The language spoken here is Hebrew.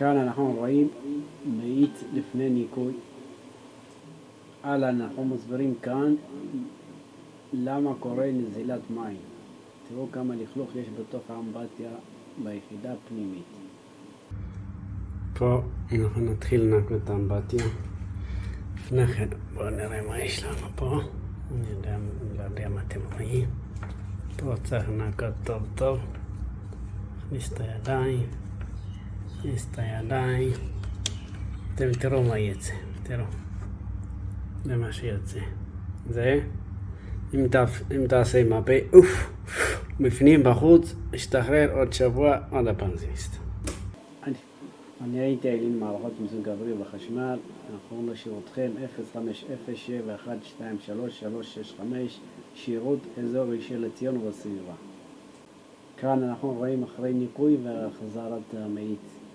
כאן אנחנו רואים מאית לפני ניקוי. אנחנו מסבירים כאן למה קורה נזילת מים. תראו כמה לכלוך יש בתוך האמבטיה ביחידה הפנימית. פה אנחנו נתחיל לנקות את האמבטיה. לפני כן בואו נראה מה יש לנו פה. אני יודע מה אתם רואים. פה צריך לנקות טוב טוב. נכניס את הידיים. אתם תראו מה יצא. תראו. זה מה שיוצא. זה, אם תעשה עם הפה, בפנים בחוץ, השתחרר עוד שבוע, עוד הפעם זה מסתכל. אני הייתי אילין מערכות מיזוג אוויר וחשמל. אנחנו לשירותכם 0507123365, שירות אזור ראשון לציון ובסביבה. כאן אנחנו רואים אחרי ניקוי והחזרת המאית.